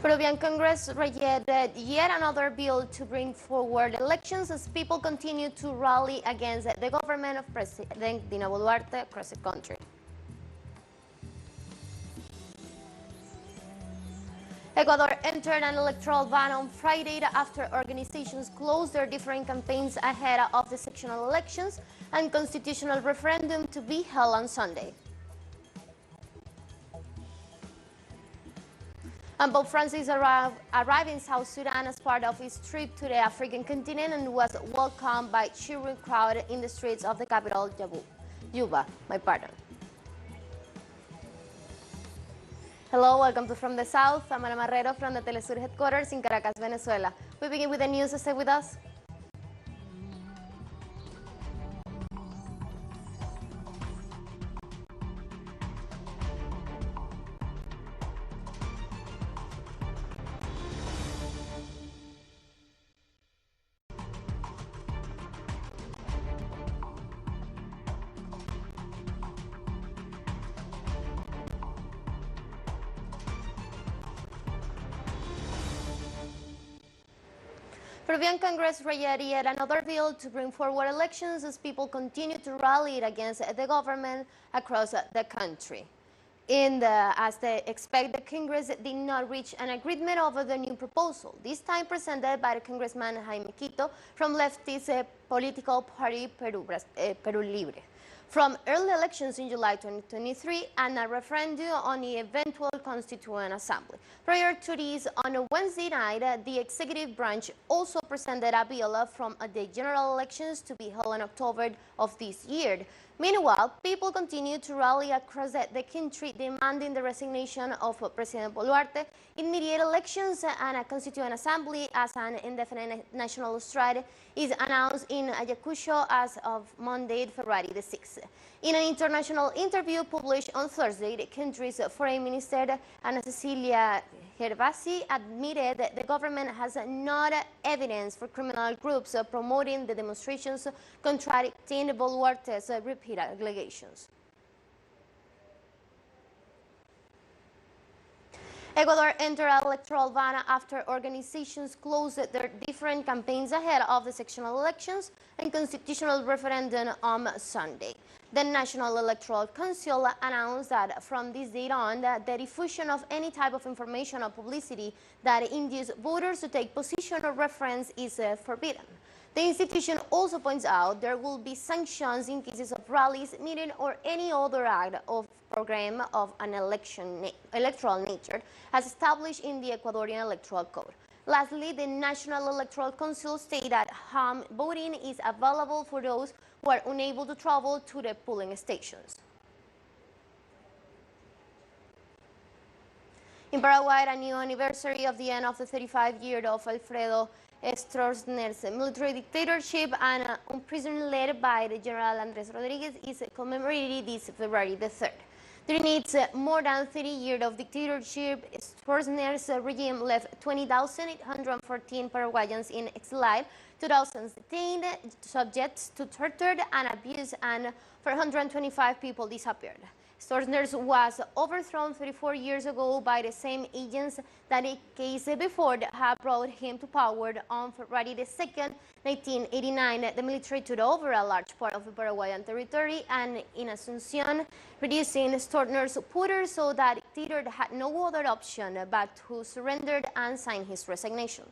Peruvian Congress rejected yet another bill to bring forward elections as people continue to rally against the government of President Dina Boluarte across the country. Ecuador entered an electoral ban on Friday after organizations closed their different campaigns ahead of the sectional elections and constitutional referendum to be held on Sunday. And Pope Francis arrived in South Sudan as part of his trip to the African continent and was welcomed by cheering crowd in the streets of the capital, Juba, my partner. Hello, welcome to From the South. I'm Ana Marrero from the TeleSUR headquarters in Caracas, Venezuela. We begin with the news. Stay with us. Peruvian Congress rejected yet another bill to bring forward elections as people continue to rally against the government across the country. As they expect, the Congress did not reach an agreement over the new proposal, this time presented by Congressman Jaime Quito from leftist political party Peru Libre. From early elections in July 2023 and a referendum on the eventual Constituent Assembly. Prior to this, on a Wednesday night, the executive branch also presented a bill from the general elections to be held in October of this year. Meanwhile, people continue to rally across the country demanding the resignation of President Boluarte, immediate elections and a Constituent Assembly as an indefinite national strike is announced in Ayacucho as of Monday, February the 6th. In an international interview published on Thursday, the country's Foreign Minister, Ana Cecilia Gervasi, admitted that the government has not evidence for criminal groups promoting the demonstrations contradicting Boluarte's repeated allegations. Ecuador entered an electoral ban after organizations closed their different campaigns ahead of the sectional elections and constitutional referendum on Sunday. The National Electoral Council announced that from this date on, the diffusion of any type of information or publicity that induces voters to take position or reference is forbidden. The institution also points out there will be sanctions in cases of rallies, meeting, or any other act of program of an electoral nature, as established in the Ecuadorian Electoral Code. Lastly, the National Electoral Council stated that home voting is available for those who are unable to travel to the polling stations. In Paraguay, a new anniversary of the end of the 35-year of Alfredo Stroessner's military dictatorship and imprisonment led by the General Andrés Rodriguez is commemorated this February the 3rd. During its more than 30 years of dictatorship, Stroessner's regime left 20,814 Paraguayans in exile, 2,000 detained, subject to torture and abuse, and 425 people disappeared. Stroessner was overthrown 34 years ago by the same agents that a case before had brought him to power on February 2nd, 1989. The military took over a large part of the Paraguayan territory and in Asunción, reducing Stroessner's supporters so that the dictator had no other option but to surrender and sign his resignation.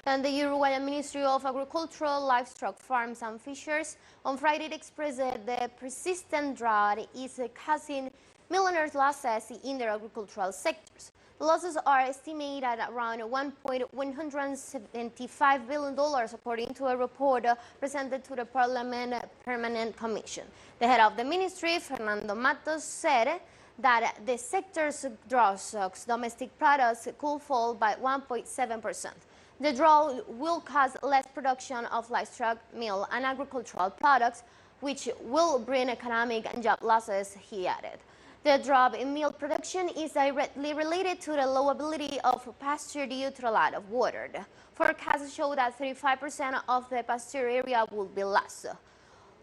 And the Uruguayan Ministry of Agriculture, Livestock, Farms and Fisheries on Friday expressed that the persistent drought is causing millionaires' losses in their agricultural sectors. The losses are estimated at around $1.175 billion, according to a report presented to the Parliament Permanent Commission. The head of the ministry, Fernando Matos, said that the sector's gross domestic products could fall by 1.7%. The drought will cause less production of livestock, meal, and agricultural products, which will bring economic and job losses, he added. The drop in milk production is directly related to the low ability of pasture due to the lack of water. Forecasts show that 35% of the pasture area will be lost.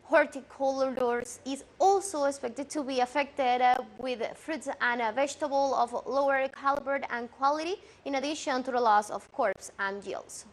Horticulture is also expected to be affected with fruits and vegetables of lower caliber and quality, in addition to the loss of crops and yields.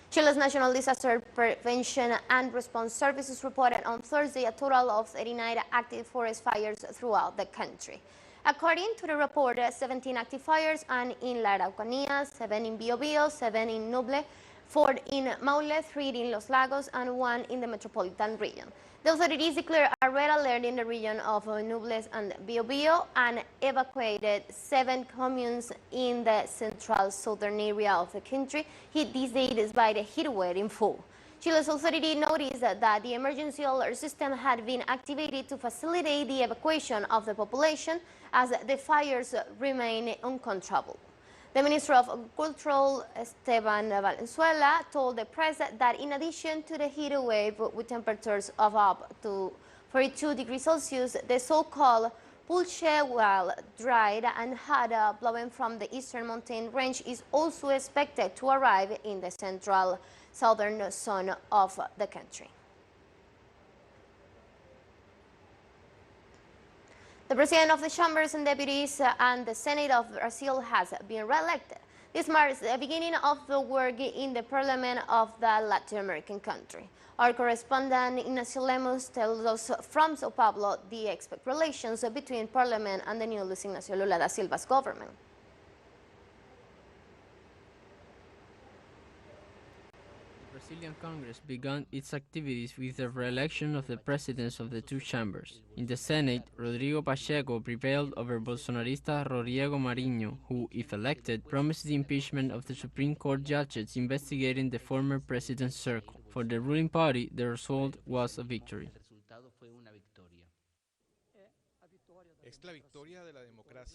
Chile's National Disaster Prevention and Response Services reported on Thursday a total of 89 active forest fires throughout the country. According to the report, 17 active fires are in La Araucanía, 7 in Biobío, 7 in Ñuble, 4 in Maule, 3 in Los Lagos, and 1 in the metropolitan region. The authorities declared a red alert in the region of Ñuble and Biobío and evacuated 7 communes in the central southern area of the country, hit these days by the heat wave in full. Chile's authority noticed that the emergency alert system had been activated to facilitate the evacuation of the population as the fires remain uncontrollable. The Minister of Agriculture, Esteban Valenzuela, told the press that in addition to the heat wave with temperatures of up to 42 degrees Celsius, the so-called pulche, while dried and hot blowing from the eastern mountain range, is also expected to arrive in the central southern zone of the country. The President of the Chambers and Deputies and the Senate of Brazil has been re-elected. This marks the beginning of the work in the parliament of the Latin American country. Our correspondent Ignacio Lemus tells us from Sao Paulo the expected relations between parliament and the new Luis Ignacio Lula da Silva's government. The Brazilian Congress began its activities with the re-election of the presidents of the two chambers. In the Senate, Rodrigo Pacheco prevailed over Bolsonarista Rodrigo Marinho, who, if elected, promised the impeachment of the Supreme Court judges investigating the former president's circle. For the ruling party, the result was a victory.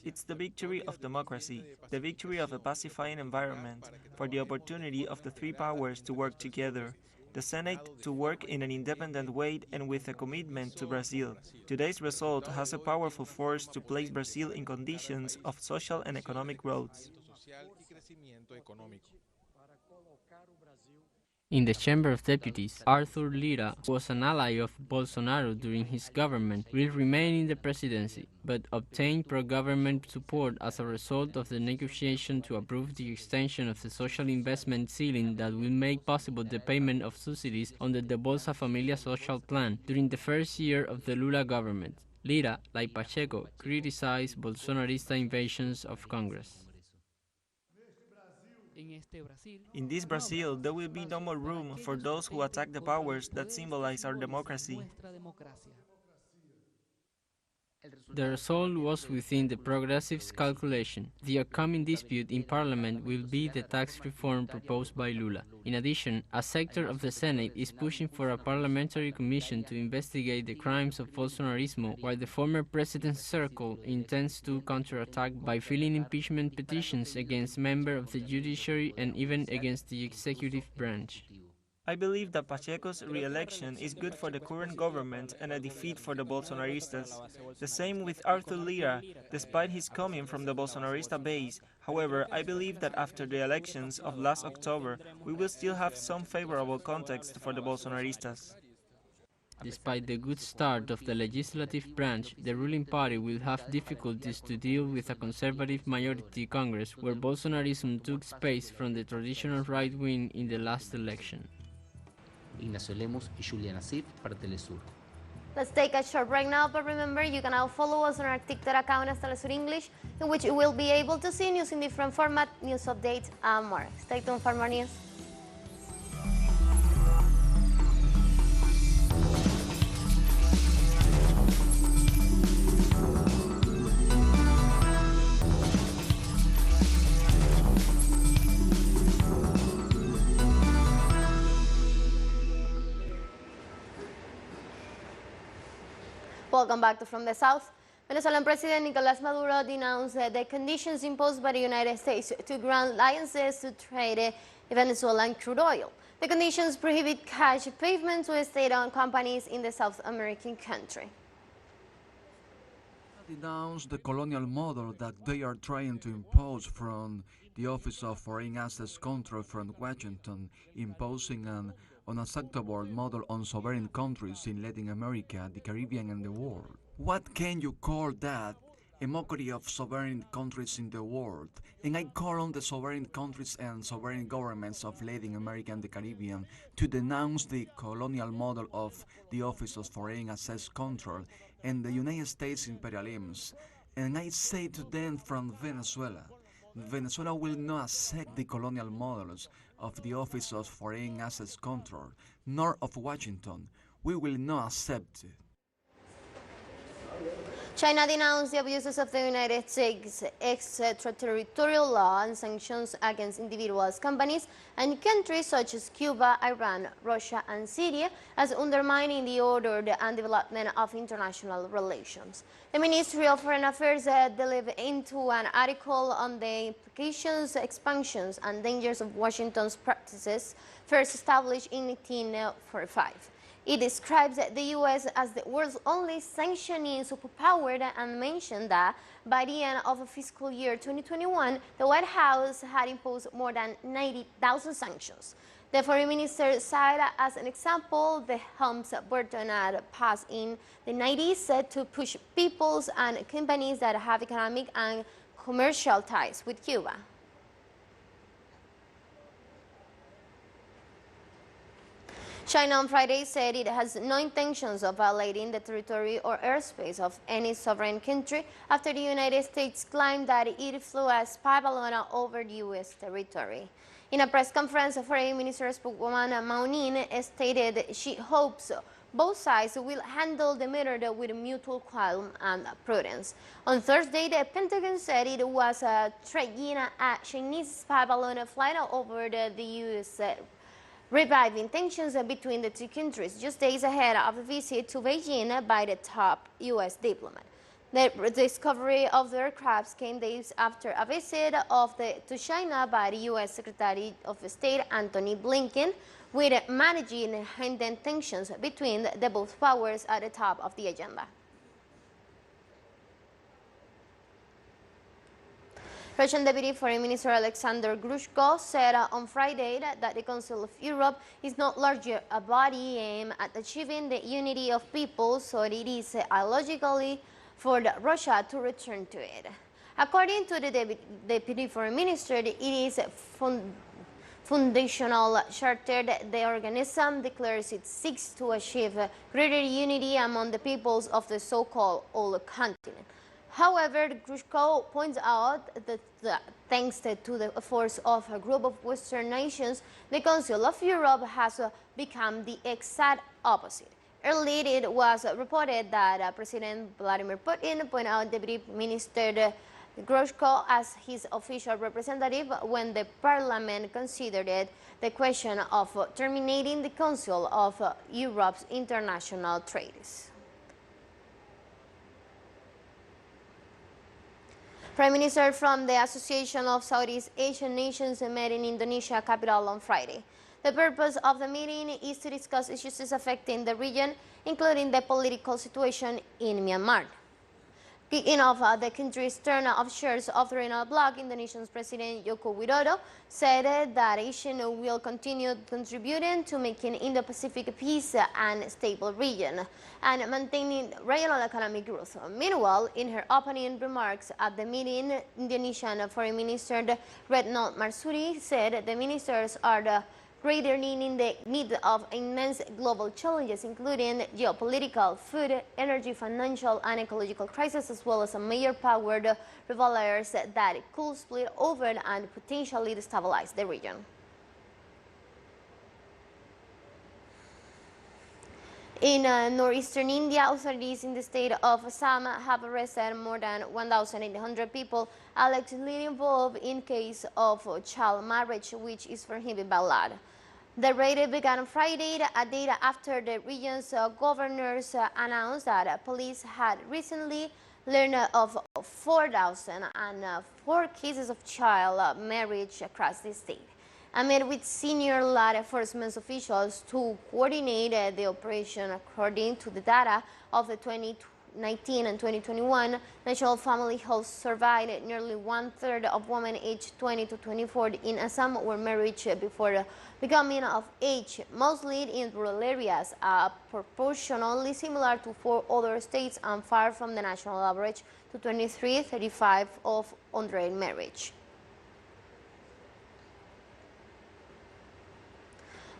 It's the victory of democracy, the victory of a pacifying environment, for the opportunity of the three powers to work together, the Senate to work in an independent way and with a commitment to Brazil. Today's result has a powerful force to place Brazil in conditions of social and economic growth. In the Chamber of Deputies, Arthur Lira, who was an ally of Bolsonaro during his government, will remain in the presidency, but obtained pro-government support as a result of the negotiation to approve the extension of the social investment ceiling that will make possible the payment of subsidies under the Bolsa Familia social plan during the first year of the Lula government. Lira, like Pacheco, criticized Bolsonarista invasions of Congress. In this Brazil, there will be no more room for those who attack the powers that symbolize our democracy. The result was within the progressives' calculation. The upcoming dispute in Parliament will be the tax reform proposed by Lula. In addition, a sector of the Senate is pushing for a parliamentary commission to investigate the crimes of Bolsonarismo, while the former president's circle intends to counterattack by filing impeachment petitions against members of the judiciary and even against the executive branch. I believe that Pacheco's re-election is good for the current government and a defeat for the Bolsonaristas. The same with Arthur Lira, despite his coming from the Bolsonarista base. However, I believe that after the elections of last October, we will still have some favorable context for the Bolsonaristas. Despite the good start of the legislative branch, the ruling party will have difficulties to deal with a conservative majority Congress where Bolsonarism took space from the traditional right wing in the last election. Ignacio Lemus y Julia Nasif para TeleSUR. Let's take a short break now, but remember you can now follow us on our TikTok account as TeleSUR English, in which you will be able to see news in different formats, news updates, and more. Stay tuned for more news. Welcome back to From the South. Venezuelan President Nicolás Maduro denounced the conditions imposed by the United States to grant licenses to trade Venezuelan crude oil. The conditions prohibit cash payment to state-owned companies in the South American country. Denounced the colonial model that they are trying to impose from the Office of Foreign Assets Control from Washington, imposing an unacceptable model on sovereign countries in Latin America, the Caribbean, and the world. What can you call that? A mockery of sovereign countries in the world. And I call on the sovereign countries and sovereign governments of Latin America and the Caribbean to denounce the colonial model of the Office of Foreign Assets Control and the United States imperialism. And I say to them from Venezuela, Venezuela will not accept the colonial models of the Office of Foreign Assets Control, nor of Washington. We will not accept it. China denounced the abuses of the United States extraterritorial law and sanctions against individuals, companies, and countries such as Cuba, Iran, Russia, and Syria as undermining the order and development of international relations. The Ministry of Foreign Affairs delved into an article on the implications, expansions, and dangers of Washington's practices, first established in 1945. It describes the U.S. as the world's only sanctioning superpower and mentioned that by the end of fiscal year 2021, the White House had imposed more than 90,000 sanctions. The foreign minister cited as an example the Helms-Burton Act passed in the 90s to push peoples and companies that have economic and commercial ties with Cuba. China on Friday said it has no intentions of violating the territory or airspace of any sovereign country after the United States claimed that it flew a spy balloon over U.S. territory. In a press conference, Foreign Minister spokeswoman Mao Ning stated she hopes both sides will handle the matter with mutual calm and prudence. On Thursday, the Pentagon said it was tracking a Chinese spy balloon flying over the U.S. reviving tensions between the two countries just days ahead of a visit to Beijing by the top U.S. diplomat. The discovery of the aircraft came days after a visit to China by the U.S. Secretary of State Antony Blinken, with managing hidden tensions between the both powers at the top of the agenda. Russian Deputy Foreign Minister Alexander Grushko said on Friday that the Council of Europe is no longer a body aimed at achieving the unity of people, so it is illogically for Russia to return to it. According to the Deputy Foreign Minister, it is foundational charter. The organism declares it seeks to achieve greater unity among the peoples of the so-called old continent. However, Grushko points out that thanks to the efforts of a group of Western nations, the Council of Europe has become the exact opposite. Earlier, it was reported that President Vladimir Putin pointed out Deputy Minister Grushko as his official representative when the parliament considered the question of terminating the Council of Europe's international treaties. Prime Minister from the Association of Southeast Asian Nations met in Indonesia capital on Friday. The purpose of the meeting is to discuss issues affecting the region, including the political situation in Myanmar. Kicking off the country's turn of shares of the regional bloc, Indonesia's President Joko Widodo said that Asia will continue contributing to making Indo-Pacific a peace and stable region and maintaining regional economic growth. Meanwhile, in her opening remarks at the meeting, Indonesian Foreign Minister Retno Marsudi said the ministers are greater in the need of immense global challenges, including geopolitical, food, energy, financial, and ecological crises, as well as a major power rivalries that could split over and potentially destabilize the region. In northeastern India, authorities in the state of Assam have arrested more than 1,800 people allegedly involved in case of child marriage, which is prohibited by law. The raid began on Friday, a day after the region's governors announced that police had recently learned of 4,004 cases of child marriage across the state. I met with senior law enforcement officials to coordinate the operation according to the data of the 2019 and 2021 National Family Health Survey. Nearly one-third of women aged 20 to 24 in Assam were married before becoming of age, mostly in rural areas, proportionally similar to 4 other states and far from the national average to 23-35 of underage marriage.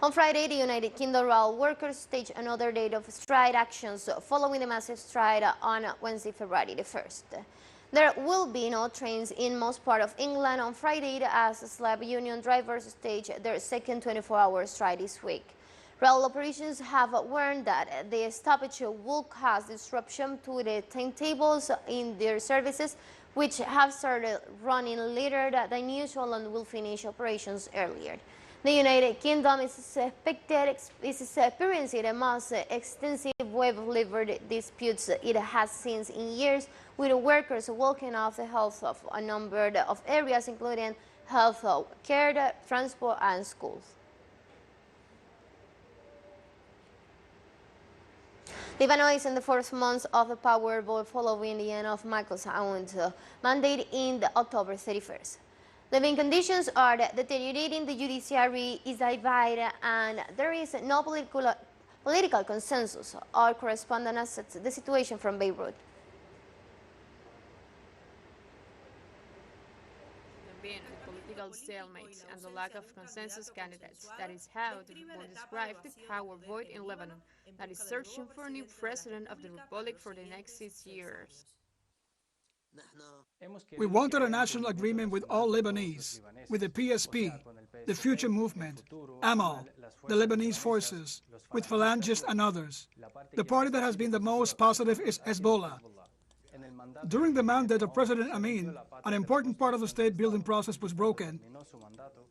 On Friday, the United Kingdom rail workers staged another day of strike actions following the massive strike on Wednesday, February the 1st. There will be no trains in most parts of England on Friday as slab union drivers stage their second 24-hour strike this week. Rail operations have warned that the stoppage will cause disruption to the timetables in their services, which have started running later than usual and will finish operations earlier. The United Kingdom is experiencing the most extensive wave of labor disputes it has seen in years, with workers walking off the health of a number of areas, including health care, transport, and schools. Lebanon is in the 4th month of the power vote following the end of Michael Aoun's mandate in October 31st. Living conditions are deteriorating, the judiciary is divided, and there is no political consensus. Our correspondent assesses the situation from Beirut. Being a political stalemate and the lack of consensus candidates. That is how the report described the power vote in Lebanon, that is searching for a new president of the Republic for the next 6 years. We wanted a national agreement with all Lebanese, with the PSP, the Future Movement, Amal, the Lebanese forces, with Phalangists and others. The party that has been the most positive is Hezbollah. During the mandate of President Amin, an important part of the state-building process was broken,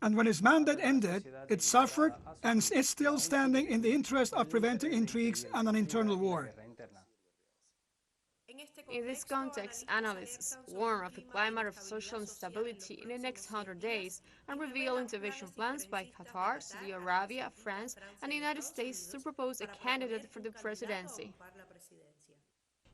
and when his mandate ended, it suffered and is still standing in the interest of preventing intrigues and an internal war. In this context, analysts warn of a climate of social instability in the next 100 days and reveal intervention plans by Qatar, Saudi Arabia, France, and the United States to propose a candidate for the presidency.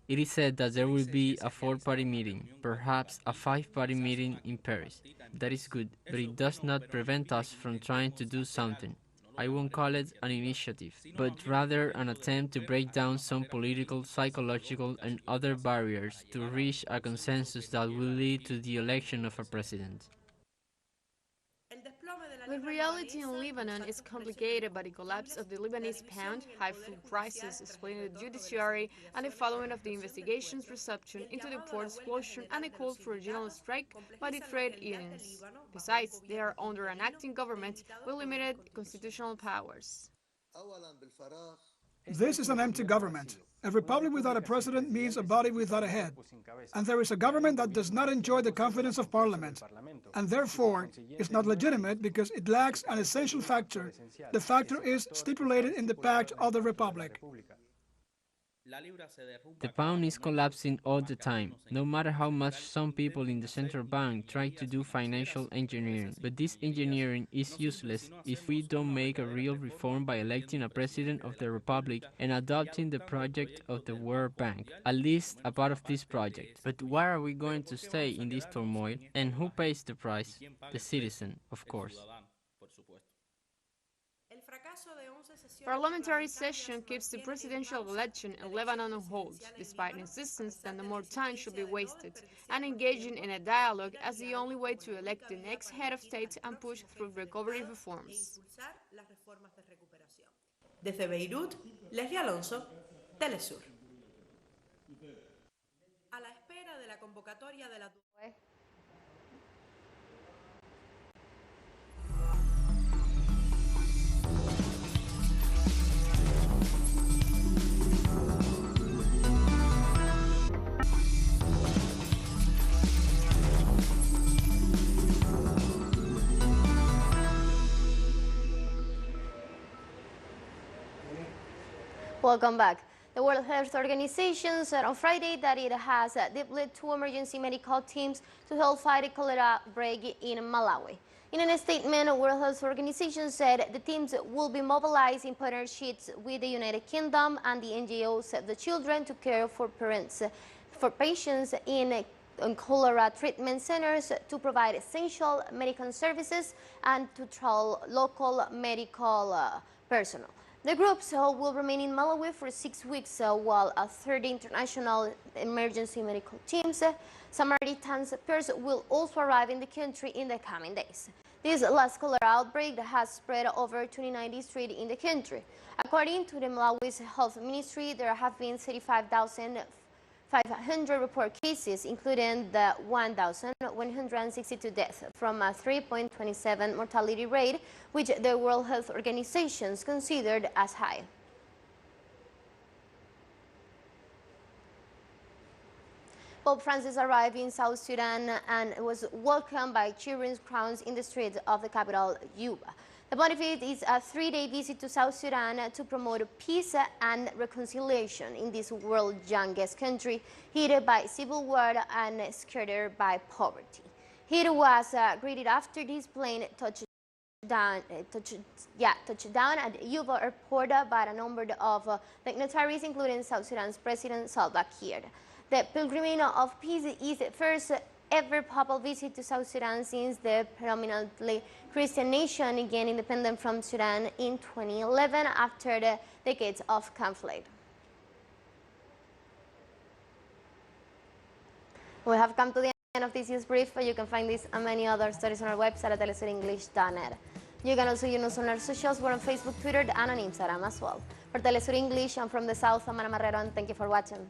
It is said that there will be a 4-party meeting, perhaps a 5-party meeting in Paris. That is good, but it does not prevent us from trying to do something. I won't call it an initiative, but rather an attempt to break down some political, psychological, and other barriers to reach a consensus that will lead to the election of a president. The reality in Lebanon is complicated by the collapse of the Lebanese pound, high food prices, splitting the judiciary, and the following of the investigation's reception into the port explosion and the call for a general strike by the trade unions. Besides, they are under an acting government with limited constitutional powers. This is an empty government. A republic without a president means a body without a head. And there is a government that does not enjoy the confidence of parliament, and therefore is not legitimate because it lacks an essential factor. The factor is stipulated in the Pact of the Republic. The pound is collapsing all the time, no matter how much some people in the central bank try to do financial engineering. But this engineering is useless if we don't make a real reform by electing a president of the republic and adopting the project of the World Bank, at least a part of this project. But why are we going to stay in this turmoil? And who pays the price? The citizen, of course. Parliamentary session keeps the presidential election in Lebanon on hold, despite insistence that no more time should be wasted, and engaging in a dialogue as the only way to elect the next head of state and push through recovery reforms. Desde Beirut, Leslie Alonso, TeleSUR. A la espera de la convocatoria de la... Welcome back. The World Health Organization said on Friday that it has deployed 2 emergency medical teams to help fight a cholera outbreak in Malawi. In a statement, the World Health Organization said the teams will be mobilized in partnerships with the United Kingdom and the NGO Save the Children to care for patients in cholera treatment centers, to provide essential medical services and to train local medical personnel. The groups will remain in Malawi for 6 weeks while 30 international emergency medical teams, Samaritan pairs, will also arrive in the country in the coming days. This last cholera outbreak has spread over 29 districts in the country. According to the Malawi's health ministry, there have been 35,500 report cases, including the 1,162 deaths, from a 3.27 mortality rate, which the World Health Organization considered as high. Pope Francis arrived in South Sudan and was welcomed by cheering crowds in the streets of the capital, Juba. The Pontificate is a 3-day visit to South Sudan to promote peace and reconciliation in this world's youngest country, hit by civil war and scarred by poverty. He was greeted after his plane touched down at Juba airport by a number of dignitaries, including South Sudan's President Salva Kiir. The Pilgrimage of Peace is the first ever papal visit to South Sudan since the predominantly Christian nation gained independence from Sudan in 2011 after the decades of conflict. We have come to the end of this news brief. You can find this and many other stories on our website at telesurenglish.net. You can also use us on our socials. We're on Facebook, Twitter, and on Instagram as well. For TeleSUR English, I'm from the South, I'm Ana Marrero, and thank you for watching.